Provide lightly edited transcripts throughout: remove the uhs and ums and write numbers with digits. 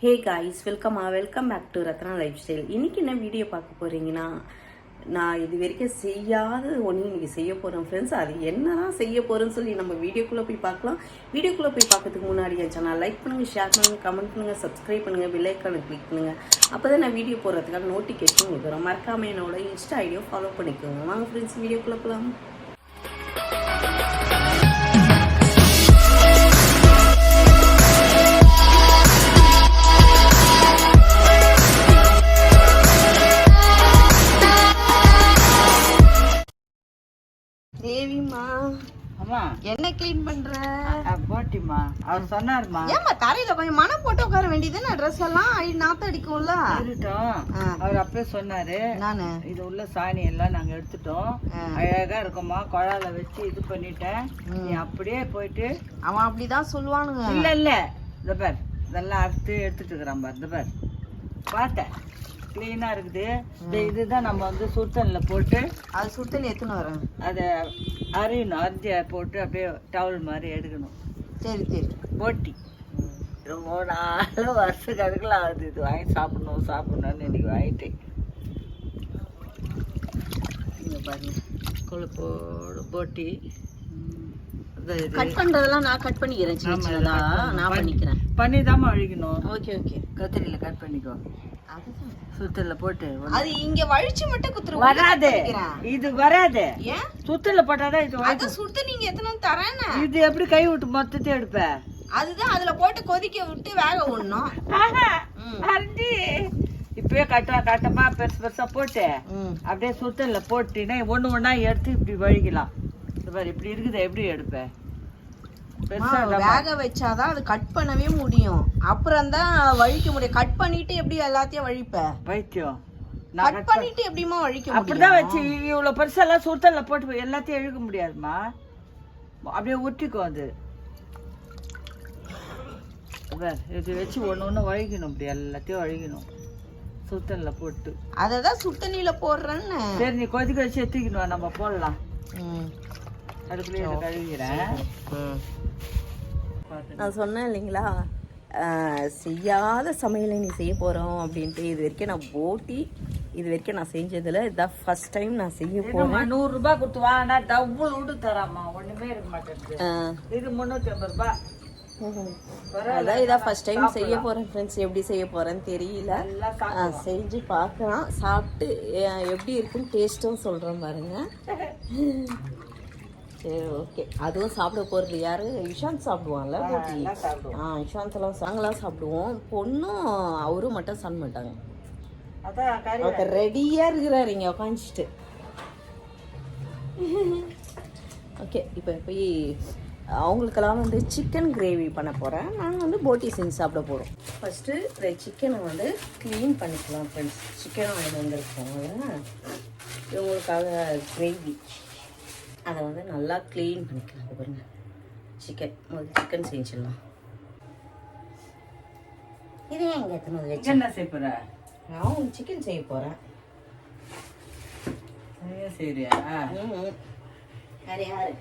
Hey guys, welcome back to Ratna lifestyle. இன்றைக்கி என்ன video பார்க்க போகிறீங்கன்னா, நான் இது வரைக்கும் செய்யாத ஒன்று இன்றைக்கி செய்ய போகிறேன் ஃப்ரெண்ட்ஸ். அது என்ன தான் செய்ய போகிறேன்னு சொல்லி நம்ம வீடியோக்குள்ளே போய் பார்க்கலாம். வீடியோக்குள்ளே போய் பார்க்கறதுக்கு முன்னாடி என் சேனல் லைக் பண்ணுங்கள், ஷேர் பண்ணுங்கள், கமெண்ட் பண்ணுங்கள், சப்ஸ்கிரைப் பண்ணுங்கள், பெல் ஐக்கானை கிளிக் பண்ணுங்கள். அப்போ தான் நான் வீடியோ போடுறதுக்கான நோட்டிஃபிகேஷன் உங்களுக்கு வரும். மறக்காமல் என்னோட இன்ஸ்டா ஐடியோ ஃபாலோ பண்ணிக்கோங்க. வாங்க ஃப்ரெண்ட்ஸ், வீடியோக்குள்ளே போகலாம். தேவிமா, அம்மா என்ன கிளீன் பண்ற? போட்டிமா, அவர் சொன்னாருமா. ஏமா தரையில கொஞ்சம் மனம் போட்டு உட்கார வேண்டியதுன்னு ட்ரெஸ் எல்லாம் நாத்த அடிக்கும்ல. அவர் அப்பவே சொன்னாரு, நானு இது உள்ள சாணி எல்லாம் நாங்க எடுத்துட்டோம், அழகா இருக்குமா, குழால வச்சு இது பண்ணிட்டேன், நீ அப்படியே போயிட்டு. அவன் அப்படிதான் சொல்லுவானுங்க. இல்ல இந்த பார், இதெல்லாம் அறுத்து எடுத்துட்டு இருக்கிறான் பார், இந்த பார் பார்த்தேன், கிளீனா இருக்குது. இதுதான் நம்ம வந்து சுடுதண்ணில போட்டு, அது சுடுதண்ணி எத்தனை வரும், அதை அரையணும், அரிஞ்சியை போட்டு அப்படியே டவல் மாதிரி எடுக்கணும். சரி சரி. போட்டி ரொம்ப நாள் வருஷ கணக்கில் ஆகுது, இது வாங்கி சாப்பிடணும்னு இன்னைக்கு வாங்கிட்டேன். இங்கே பாருங்க, கொழுப்போடு போட்டி. கட் பண்றதெல்லாம் நான் கட் பண்ணிக்கிறேன். நான் பண்ணிக்கிறேன். பண்ணிதாம்மா அழிக்கணும். Okay okay. கத்திரியில கட் பண்ணிக்கோ. சுத்தல போட்டு அது இங்க வழிச்சு மட்டும் குத்துற வராது, இது வராது. ஏன் சுத்தல போட்டாதான் இது அது சுடுத்து. நீங்க எத்தனை தரேன்னு இது எப்படி கை விட்டு மொத்தத்தை எடுப்ப? அதுதான் அதுல போட்டு கொதிக்க விட்டு வேக விடணும். அரிஞ்சி இப்பயே கட்டமா பெருசு பெருசா போட்டு அப்படியே சுத்தல போட்டுனா ஒண்ணு ஒண்ணா எடுத்து இப்படி வழிக்கலாம். இப்படி இருக்குது, எப்படி எடுப்ப? வேக வச்சாதான் அது கட் பண்ணவே முடியும், அப்புறம் தான் வழிக்க முடியும். கட் பண்ணிட்டு எப்படி எல்லாத்தையும் வழிப்ப? வைத்தியம் கட் பண்ணிட்டு எப்படிமா வழிக்க முடியும்? அப்படிதான் வச்சு இவ்வளவு பெருசெல்லாம் சுத்தல்ல போட்டு எல்லாத்தையும் இழுக்க முடியாதுமா, அப்படியே ஒட்டிக்கோ. அது இது வச்சு ஒண்ணு வழிக்கணும், இப்படி எல்லாத்தையும் வழிக்கணும் சுத்தல்ல போட்டு. அததான் சுத்தண்ணில போடுறேன்னு. சரி, நீ கொதிக்க வச்சு எடுத்துக்கணும், நம்ம போடலாம். அடுப்புலயே கழுவிக்கிறேன். நான் சொன்னேன் இல்லைங்களா, செய்யாத சமையலை நீ செய்ய போகிறோம் அப்படின்ட்டு. இது வரைக்கும் நான் போட்டி இது வரைக்கும் நான் செஞ்சதில்ல, இதுதான் ஃபர்ஸ்ட் டைம் நான் செய்ய போகிறேன். 100 ரூபாய் கொடுத்து வாங்கினா டபுள் விட்டு தராமா, ஒன்றுமே இருக்க மாட்டேங்குது. இது 350 ரூபாய். அதான் இதான் ஃபர்ஸ்ட் டைம் செய்ய போகிறேன் ஃப்ரெண்ட்ஸ். எப்படி செய்ய போகிறேன்னு தெரியல, செஞ்சு பார்க்கலாம். சாப்பிட்டு எப்படி இருக்குன்னு டேஸ்ட்டும் சொல்கிறேன் பாருங்க. சரி ஓகே. அதுவும் சாப்பிட போகிறது யாரு? விஷாந்த் சாப்பிடுவான்ல போட்டி. விஷாந்த்லாம் நாங்களாம் சாப்பிடுவோம். பொண்ணும் அவரும் மட்டும் சாப்பிட மாட்டாங்க. ஒருத்தர் ரெடியாக இருக்கிறாரு இங்கே உட்காந்துட்டு. ஓகே, இப்போ போய் அவங்களுக்கெல்லாம் வந்து சிக்கன் கிரேவி பண்ண போகிறேன். நாங்கள் வந்து போட்டி செஞ்சு சாப்பிட போகிறோம். ஃபஸ்ட்டு இந்த சிக்கனை வந்து க்ளீன் பண்ணிக்கலாம் ஃப்ரெண்ட்ஸ். சிக்கன் வாங்கி வந்துருக்கோம் இவங்களுக்காக கிரேவி. அதை வந்து நல்லா க்ளீன் பண்ணிக்கலாம். பாருங்க, சிக்கன் செஞ்சிடலாம். இதே எங்கே எத்தனை வச்சு என்ன செய்ய போற? நான் சிக்கன் செய்ய போகிறேன். சரியா? யாரு யாரு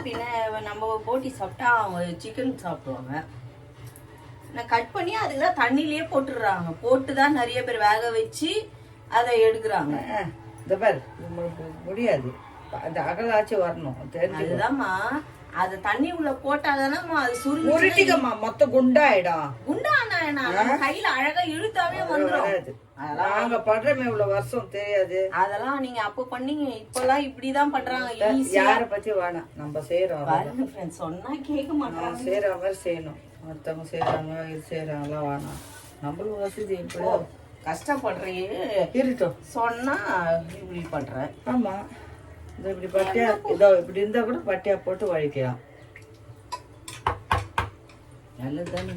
பின்ன நம்ம போட்டி சாப்பிட்டா அவங்க சிக்கன் சாப்பிடுவாங்க. நான் கட் பண்ணி அதுக்குதான் தண்ணியிலேயே போட்டுடுறாங்க. போட்டு தான் நிறைய பேர் வேக வச்சு அதை எடுக்கிறாங்க. இந்த பார், முடியாது, அந்த அகலாச்சும் வரணும். அதுதான்மா, அது தண்ணி உள்ள போட்டாதானம்மா அது சுருட்டிக்கம்மா, மொத்தம் குண்டாயிடும். கையில அழகா இழுத்தாவே வந்துடும். நாங்க பண்றோமே இவ்வளவு வருஷம் தெரியாது. அதெல்லாம் நீங்க அப்ப பண்ணீங்க, இப்பெல்லாம் இப்படிதான் பண்றாங்க. யார பத்தி வேணாம், நம்ம செய்யறோம். சொன்னா கேட்க மாட்டாங்க. செய்யற மாதிரி செய்யணும். மத்தவங்க செய்யறாங்க, இது செய்யறாங்களா வேணாம். நம்மளும் வசதி இப்படி கஷ்டப்படுறீங்க இருக்கட்டும் சொன்னா இப்படி பண்றேன். ஆமா, இப்படி பட்டியா இதோ இப்படி இருந்தா கூட பட்டியா போட்டு வழிக்கலாம். நல்லது தானே?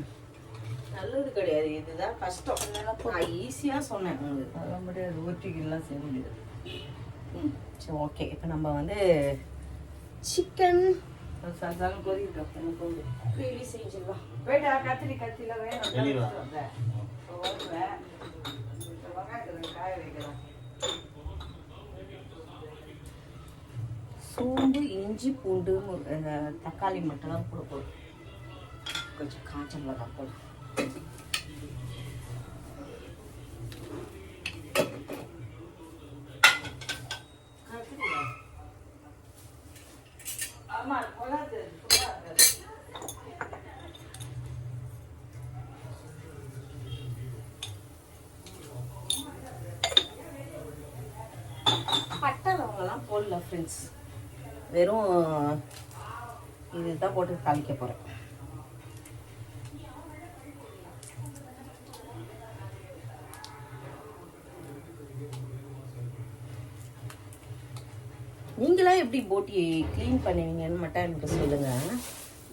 நல்லது கிடையாது, இதுதான் கஷ்டம். நான் ஈஸியா சொன்னேன். சொல்ல முடியாது, ஊற்றிக்கலாம் செய்ய முடியாது. சரி ஓகே. இப்போ நம்ம வந்து சிக்கன் கொதிக்கிட்டோம், கிரேவி செஞ்சிடலாம். போயிட்டா கத்திரில வேணும். வெளியே வா. சோம்பு, இஞ்சி, பூண்டு, தக்காளி மட்டும் தான் போட போதும். கொஞ்சம் காஞ்ச மிளகா போடும். பட்டை லவங்கெல்லாம் போடல ஃப்ரெண்ட்ஸ், வெறும் இதுதான் போட்டு தாளிக்க போகிறேன். நீங்களாம் எப்படி போட்டி க்ளீன் பண்ணுவீங்கன்னு மட்டும் எனக்கு சொல்லுங்கள்.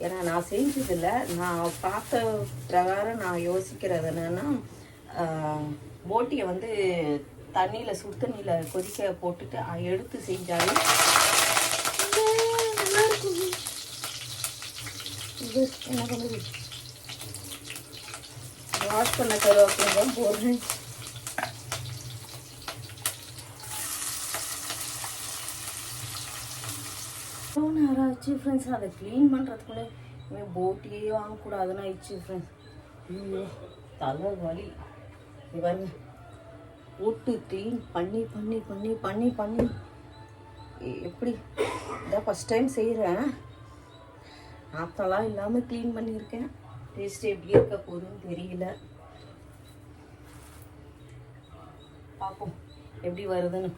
ஏன்னா நான் செஞ்சதில்லை. நான் பார்த்த பிரகாரம் நான் யோசிக்கிறது என்னென்னா, போட்டியை வந்து தண்ணியில் சுடு தண்ணியில் கொதிக்க போட்டுட்டு எடுத்து செஞ்சாலே நல்லா இருக்கும். இது என்ன பண்ணுது, வாஷ் பண்ண கருவேப்பிலை தான் போடுறேன். நேரம் ஆச்சு ஃப்ரெண்ட்ஸ். அதை க்ளீன் பண்ணுறதுக்குள்ளே இனிமேல் போட்டியே வாங்கக்கூடாதுன்னு ஆயிடுச்சு ஃப்ரெண்ட்ஸ். ஐயோ தலை வலி. இது பாருங்க, போட்டு க்ளீன் பண்ணி பண்ணி பண்ணி பண்ணி பண்ணி எப்படி இதான் ஃபஸ்ட் டைம் செய்கிறேன். நாத்தெல்லாம் இல்லாமல் க்ளீன் பண்ணியிருக்கேன். டேஸ்ட்டு எப்படி இருக்க போகுதுன்னு தெரியல. பார்ப்போம் எப்படி வருதுன்னு.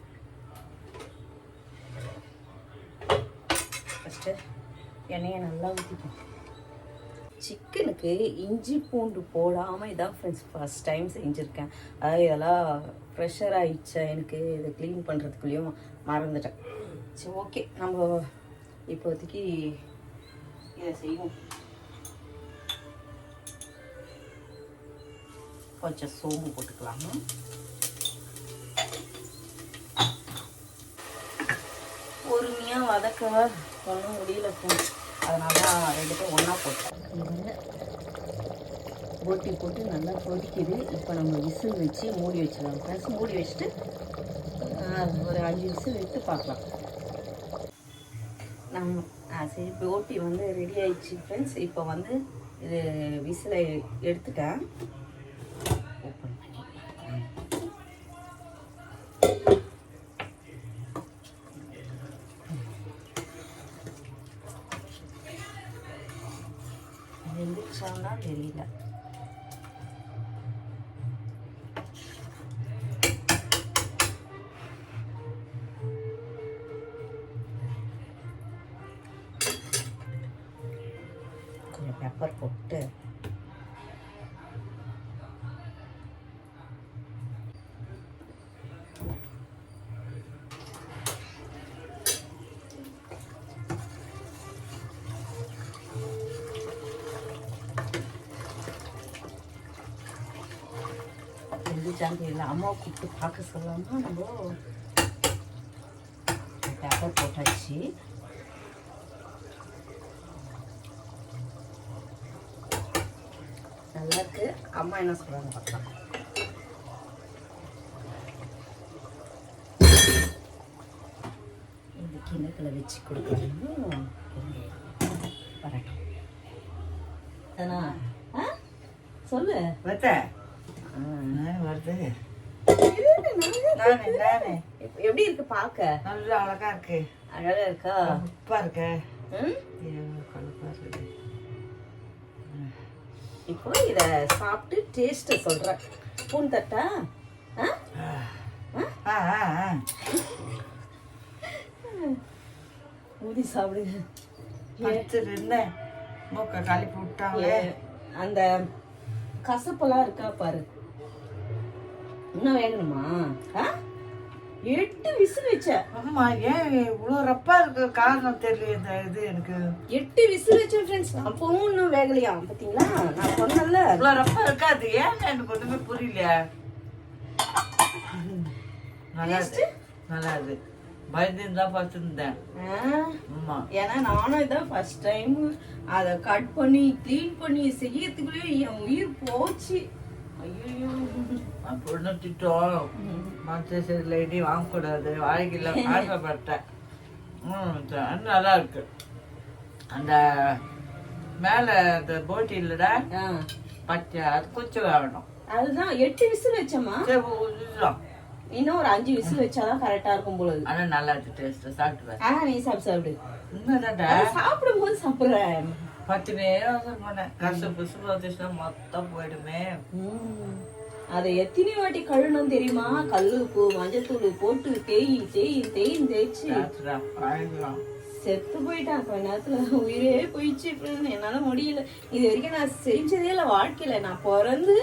ஃபஸ்ட்டு எண்ணெயை நல்லா ஊற்றிப்போம். சிக்கனுக்கு இஞ்சி பூண்டு போடாமல் இதான் ஃப்ரெண்ட்ஸ் ஃபஸ்ட் டைம் செஞ்சுருக்கேன். அதாவது இதெல்லாம் ப்ரெஷர் ஆகிடுச்சா எனக்கு, இதை க்ளீன் பண்ணுறதுக்குள்ளேயும் மறந்துட்டேன். சரி ஓகே, நம்ம இப்போதைக்கு இதை செய்வோம். கொஞ்சம் சோம்பு போட்டுக்கலாமா. பொறுமையாக வதக்க ஒன்றும் முடியல ஃப்ரெண்ட்ஸ், அதனால தான் ரெண்டு பேரும் ஒன்றா போட்டேன். போட்டி போட்டு நல்லா கொதிக்குது. இப்போ நம்ம விசில் வச்சு மூடி வச்சிடலாம் ஃப்ரெண்ட்ஸ். மூடி வச்சுட்டு ஒரு 5 விசில் விட்டு பார்க்கலாம். சரி, போட்டி வந்து ரெடி ஆயிடுச்சு ஃப்ரெண்ட்ஸ். இப்போ வந்து இது விசிலை எடுத்துட்டேன். ஓப்பன் பண்ணி வெந்துச்சான்னா தெரியல. கொஞ்சம் பெப்பர் போட்டு தெரியல. அம்மாவை கூப்பிட்டு பார்க்க சொல்லாமா. நம்ம பெப்பர் போட்டாச்சு. நல்லா இருக்கு. அம்மா என்ன சொல்றாங்க பார்க்கலாம். இந்த கிண்ணத்தில் வச்சு கொடுக்கணும். வரட்டும் தானா? சொல்லு வருது. எப்படி இருக்கு பார்க்க? நல்லா அழகா இருக்கு. அழகா இருக்கா? உப்பா இருக்க. இப்போ இத சாப்பிட்டு டேஸ்ட் சொல்றேன். ஸ்பூன் தட்டா? ஊதி சாப்பிடுங்க. மூக்க கலப்பி விட்டாங்களே. அந்த கசப்பெல்லாம் இருக்கா பாரு. இன்னும் வேணுமா? 8 விசில் வச்ச. அம்மா ஏன் இவ்வளோ ரப்பா இருக்கு? காரணம் தெரியல. இந்த இது எனக்கு 8 விசில் வச்சேன் ஃப்ரெண்ட்ஸ். அப்பவும் இன்னும் வேகலையா? பார்த்தீங்களா, நான் சொன்னல இவ்வளோ ரப்பா இருக்காது. ஏன் எனக்கு ஒன்றுமே புரியல. நல்லா இருக்கு, நல்லா இருக்கு. பயந்து தான் பார்த்துருந்தேன். ஆமா, ஏன்னா நானும் இதான் ஃபர்ஸ்ட் டைம் அதை கட் பண்ணி க்ளீன் பண்ணி செய்யறதுக்குள்ளே என் உயிர் போச்சு. ஐயோ, பொண்ணு திட்டம் மற்ற சைடில் இடி வாங்கக்கூடாது, வாழ்க்கையில் ஆசைப்பட்டேன். நல்லா இருக்கு. அந்த மேலே அந்த போட்டி இல்லடா பச்சை, அது கொஞ்சம் வேணும். அதுதான் 8 விசில் வச்சோமா, இன்னும் ஒரு 5 விசில் வச்சாதான் கரெக்டா இருக்கும் போல. ஆனா நல்லா இருக்கு டேஸ்ட். சாப்பிட்டு நீ சாப்பிடு. உண்மைதான்டா, சாப்பிடும் போது சாப்பிடுறேன். 10 நேரம் போனேன். கசப்பு சுபா மொத்தம் போயிடுமே. அதை எத்தனை வாட்டி கழுணும் தெரியுமா? கல்லு உப்பு மஞ்சத்தூள் போட்டு தேய்ச்சி செத்து போயிட்டான். கொஞ்ச நேரத்துல உயிரே போயிடுச்சு. என்னால முடியல. இது வரைக்கும் நான் செஞ்சதே இல்லை வாழ்க்கையில. நான் பிறந்து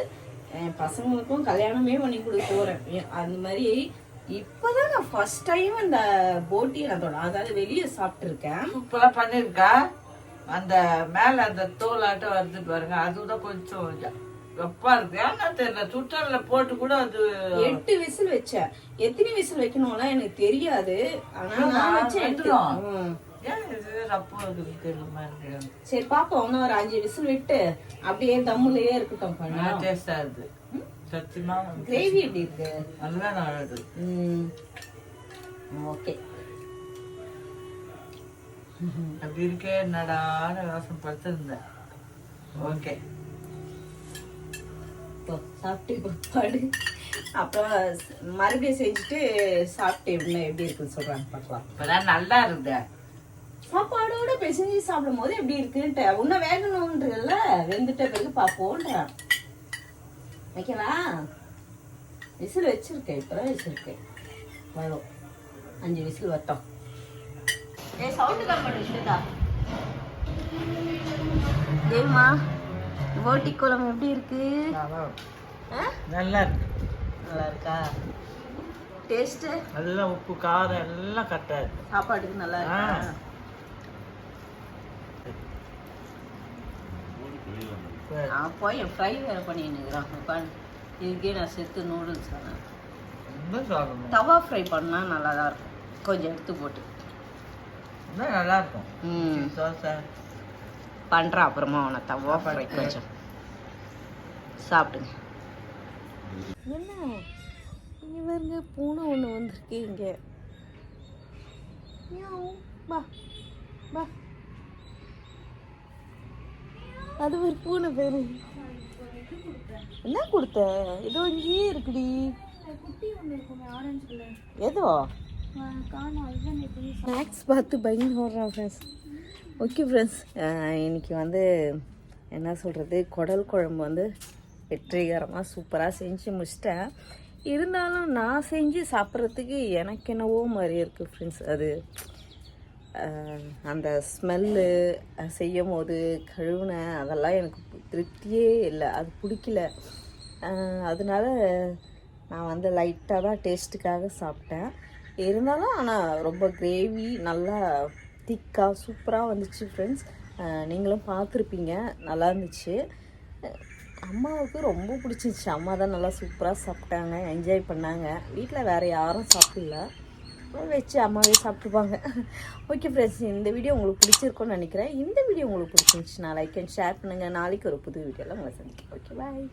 என் பசங்களுக்கும் கல்யாணமே பண்ணி கொடுக்க போறேன். அந்த மாதிரி இப்பதான் நான் ஃபர்ஸ்ட் டைம் அந்த போட்டியை நான் அதாவது வெளியே சாப்பிட்டு இருக்கேன். சூப்பரா பண்ணிருக்கா. அந்த மேல அந்த தோலாட்டம் வருது பாருங்க, அதுதான் கொஞ்சம் வெப்பா இருக்கு. ஏன்னா தெரியல, சுட்டல்ல போட்டு கூட அது 8 விசில் வச்சேன். எத்தனை விசில் வைக்கணும்லாம் எனக்கு தெரியாது. ஆனா நான் வச்சேன். சரி பாப்போம், இன்னும் ஒரு 5 விசில் விட்டு அப்படியே தம்முலயே இருக்கட்டும். டேஸ்டா இருக்கு சத்தியமா. கிரேவி எப்படி இருக்கு? நல்லா நல்லது. ஓகே, அப்படி இருக்கே என்னடான யோசனை படுத்திருந்தேன். ஓகே, சாப்பிட்டு பாடு. அப்புறம் மறுபடியும் செஞ்சுட்டு சாப்பிட்டு எப்படி இருக்குன்னு சொல்றாங்க பார்க்கலாம். இப்பதான் நல்லா இருந்த சாப்பாடோட பிசைஞ்சு சாப்பிடும் போது எப்படி இருக்குன்ட்டு இன்னும் வேகணும்ன்றதுல வெந்துட்ட பிறகு பாப்போன்ற வைக்கவா. விசில் வச்சிருக்கேன், இப்பதான் வச்சிருக்கேன். வரும் 5 விசில் வட்டோம். ஏமா போட்டி குழம்பு எப்படி இருக்கு? நல்லா இருக்கு. நல்லா இருக்கா? டேஸ்ட் எல்லாம் உப்பு காரம் எல்லாம் கரெக்டா இருக்கு. சாப்பாட்டுக்கு நல்லா இருக்கா? அப்போ என் ஃப்ரை வேற பண்ணிக்கிறான். இதுக்கே நான் செத்து நூடுல்ஸ் தவா ஃப்ரை பண்ணா நல்லா தான் இருக்கும். கொஞ்சம் எடுத்து போட்டு நல்லா இருக்கும். தோசை பண்றேன் அப்புறமா. அவனை தவா ஃப்ரை கொஞ்சம் சாப்பிடுங்க. என்ன இவங்க பூனை ஒன்று வந்திருக்கு இங்கே. பா பா, அது ஒரு பூனை பேரு. என்ன கொடுத்த? ஏதோ இங்கேயே இருக்குடி. ஏதோ ஸ்நாக்ஸ் பார்த்து பயந்து ஓடுறான் ஃப்ரெண்ட்ஸ். ஓகே ஃப்ரெண்ட்ஸ், இன்னைக்கு வந்து என்ன சொல்கிறது, குடல் குழம்பு வந்து வெற்றிகரமாக சூப்பராக செஞ்சு முடிச்சிட்டேன். இருந்தாலும் நான் செஞ்சு சாப்பிட்றதுக்கு எனக்கு என்னவோ மாதிரி இருக்குது ஃப்ரெண்ட்ஸ். அது அந்த ஸ்மெல்லு செய்யும் போது கழுவுனேன், அதெல்லாம் எனக்கு திருப்தியே இல்லை, அது பிடிக்கல. அதனால நான் வந்து லைட்டாக தான் டேஸ்ட்டுக்காக சாப்பிட்டேன். இருந்தாலும் ஆனால் ரொம்ப கிரேவி நல்லா திக்காக சூப்பராக வந்துச்சு ஃப்ரெண்ட்ஸ். நீங்களும் பார்த்துருப்பீங்க, நல்லா இருந்துச்சு. அம்மாவுக்கு ரொம்ப பிடிச்சிருச்சு. அம்மா தான் நல்லா சூப்பராக சாப்பிட்டாங்க, என்ஜாய் பண்ணாங்க. வீட்டில் வேறு யாரும் சாப்பிடல, வச்சு அம்மாவே சாப்பிட்டுப்பாங்க. ஓகே ஃப்ரெண்ட்ஸ், இந்த வீடியோ உங்களுக்கு பிடிச்சிருக்கும்னு நினைக்கிறேன். இந்த வீடியோ உங்களுக்கு பிடிச்சிருந்துச்சுன்னா லைக் அண்ட் ஷேர் பண்ணுங்கள். நாளைக்கு ஒரு புது வீடியோவில் உங்களை சந்திக்கிறேன். ஓகே, பாய்.